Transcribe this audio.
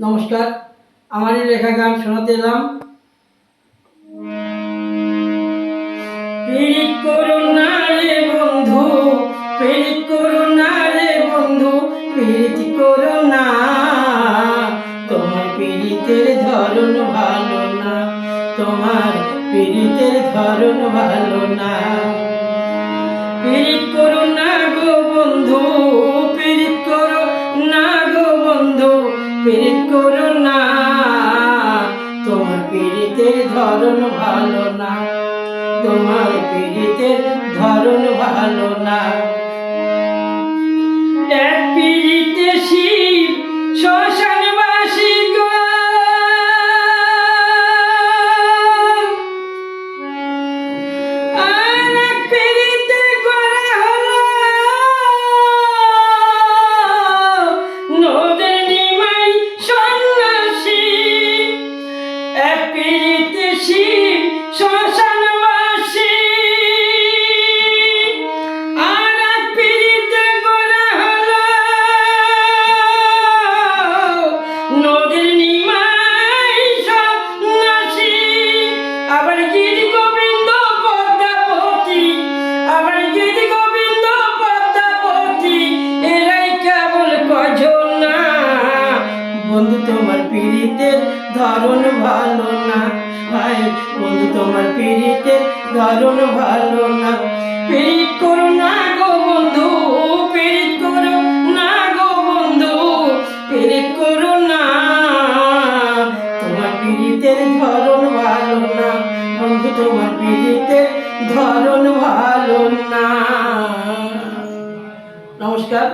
নমস্কার, আমারই লেখা গান শোনাতে এলাম। পীড়িত করো না রে বন্ধু, পীড়িত করো না রে বন্ধু, পীড়িত করো না। তোমার পীড়িতের ধরন ভালো না, তোমার পীড়িতের ধরন ভালো না। পীড়িত করো না গো বন্ধু, পীড়িত করো না গো বন্ধু, পীড়িত করো না। তোমার পীড়িতের ধরন ভালো না, তোমার পীড়িতের ধরন ভালো না। এক পীড়িতে শিব শ্মশানবাসী গো, আর এক পীড়িতে করা হলো নদের নিমাই সন্ন্যাসী। এক পীড়িতে শিব শ্মশানবাসী, আর এক পীড়িতে করা হলো নদের নিমাই সন্ন্যাসী। আবার গীত গোবিন্দ পদ্মাবতী, আবার গীত গোবিন্দ পদ্মাবতী, এরাই কেবল কজন না। বন্ধু তোমার পীড়িতের ধরন ভালো না, ভাই বন্ধু তোমার পীড়িতের ধরন ভালো না। পীড়িত করো না গো বন্ধু, পীড়িত করো না গো বন্ধু, পীড়িত করো না। তোমার পীড়িতের ধরন ভালো না বন্ধু, তোমার পীড়িতের ধরন ভালো না। নমস্কার।